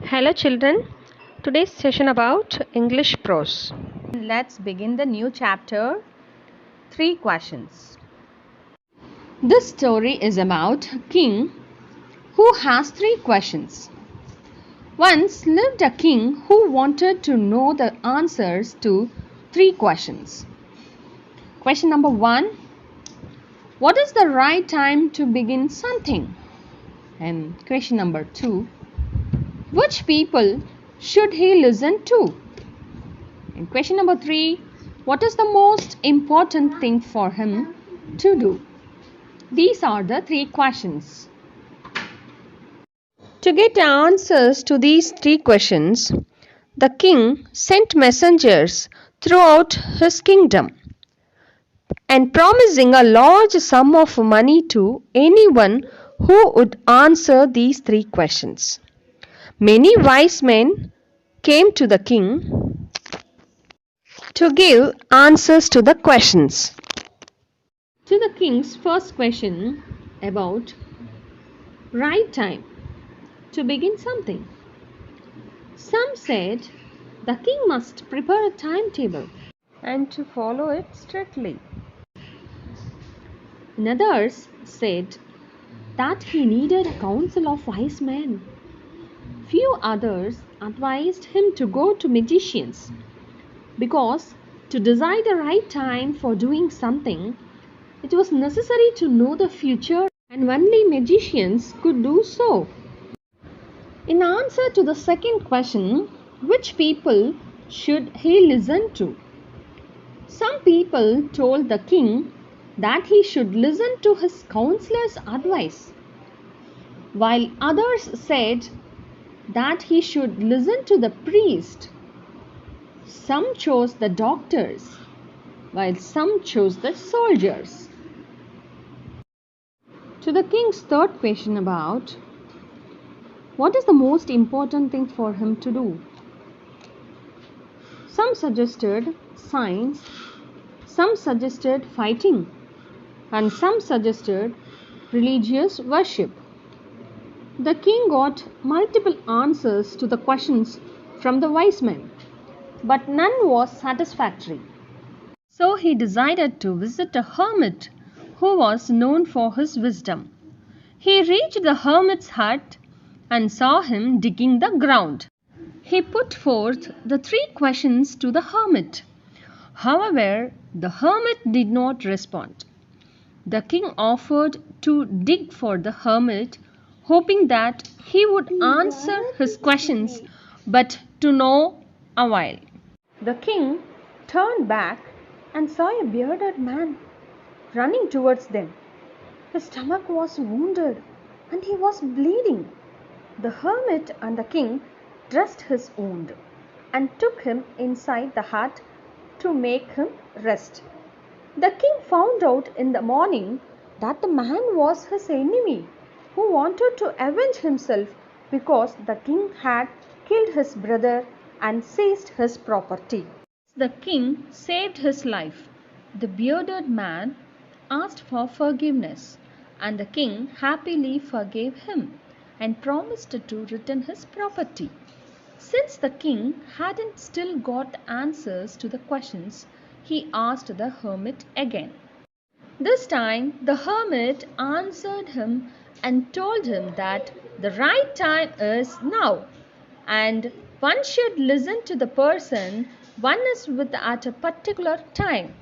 Hello children, today's session about English prose. Let's begin the new chapter. 3 questions. This story is about a king who has 3 questions. Once lived a king who wanted to know the answers to 3 questions. Question number 1. What is the right time to begin something? And question number 2. Which people should he listen to? And question number 3. What is the most important thing for him to do? These are the 3 questions. To get answers to these 3 questions, the king sent messengers throughout his kingdom and promising a large sum of money to anyone who would answer these 3 questions. Many wise men came to the king to give answers to the questions. To the king's first question about right time to begin something. Some said the king must prepare a timetable And to follow it strictly. and others said that he needed a council of wise men. Few others advised him to go to magicians because to decide the right time for doing something, it was necessary to know the future and only magicians could do so. In answer to the second question, which people should he listen to? Some people told the king that he should listen to his counselor's advice, while others said that he should listen to the priest. Some chose the doctors, while some chose the soldiers. To the king's third question about what is the most important thing for him to do? Some suggested science, some suggested fighting, and some suggested religious worship. The king got multiple answers to the questions from the wise men, but none was satisfactory. So he decided to visit a hermit who was known for his wisdom. He reached the hermit's hut and saw him digging the ground. He put forth the 3 questions to the hermit. However, the hermit did not respond. The king offered to dig for the hermit, hoping that he would answer his questions, but to no avail. The king turned back and saw a bearded man running towards them. His stomach was wounded and he was bleeding. The hermit and the king dressed his wound and took him inside the hut to make him rest. The king found out in the morning that the man was his enemy who wanted to avenge himself because the king had killed his brother and seized his property. The king saved his life. The bearded man asked for forgiveness, and the king happily forgave him and promised to return his property. Since the king hadn't still got answers to the questions, he asked the hermit again. This time the hermit answered him and told him that the right time is now, and one should listen to the person one is with at a particular time.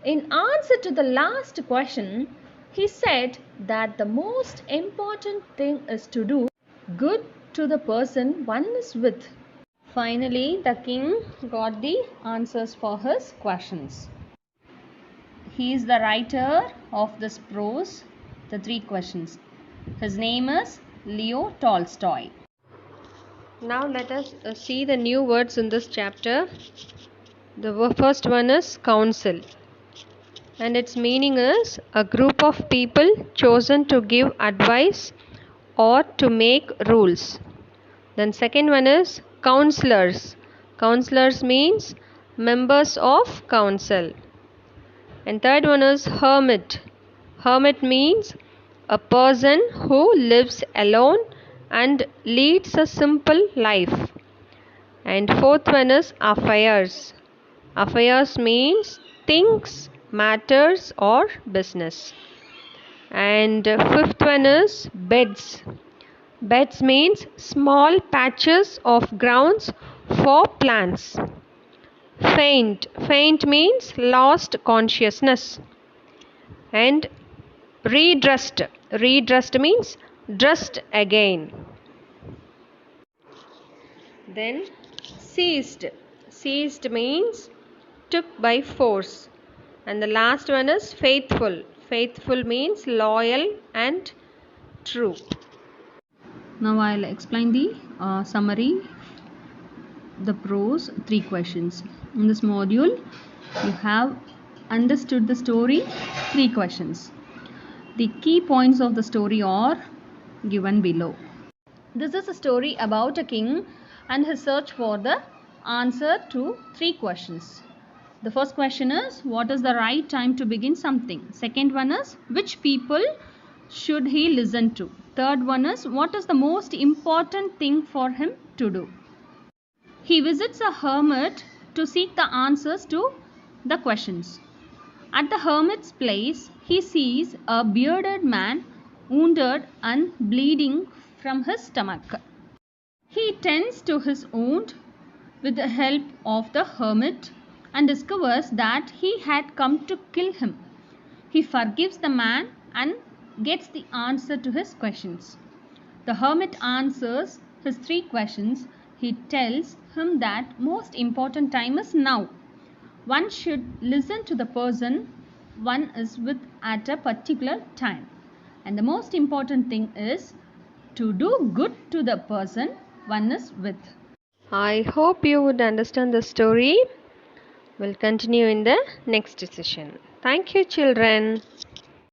In answer to the last question, he said that the most important thing is to do good to the person one is with. Finally, the king got the answers for his questions. He is the writer of this prose, the 3 questions. His name is Leo Tolstoy. Now let us see the new words in this chapter. The first one is council, and its meaning is a group of people chosen to give advice or to make rules. Then second one is counselors. Counselors means members of council. And third one is hermit. Hermit means a person who lives alone and leads a simple life. And fourth one is affairs. Affairs means things, matters, or business. And fifth one is beds. Beds means small patches of grounds for plants. Faint. Faint means lost consciousness. And redressed. Redressed means dressed again. Then seized. Seized means took by force. And the last one is faithful. Faithful means loyal and true. Now I'll explain the summary, the prose, 3 questions. In this module, you have understood the story, 3 questions. The key points of the story are given below. This is a story about a king and his search for the answer to 3 questions. The first question is, what is the right time to begin something? Second one is, which people should he listen to? Third one is, what is the most important thing for him to do? He visits a hermit to seek the answers to the questions. At the hermit's place, he sees a bearded man wounded and bleeding from his stomach. He tends to his wound with the help of the hermit and discovers that he had come to kill him. He forgives the man and gets the answer to his questions. The hermit answers his 3 questions. He tells him that most important time is now. One should listen to the person one is with at a particular time. And the most important thing is to do good to the person one is with. I hope you would understand the story. We'll continue in the next session. Thank you, children.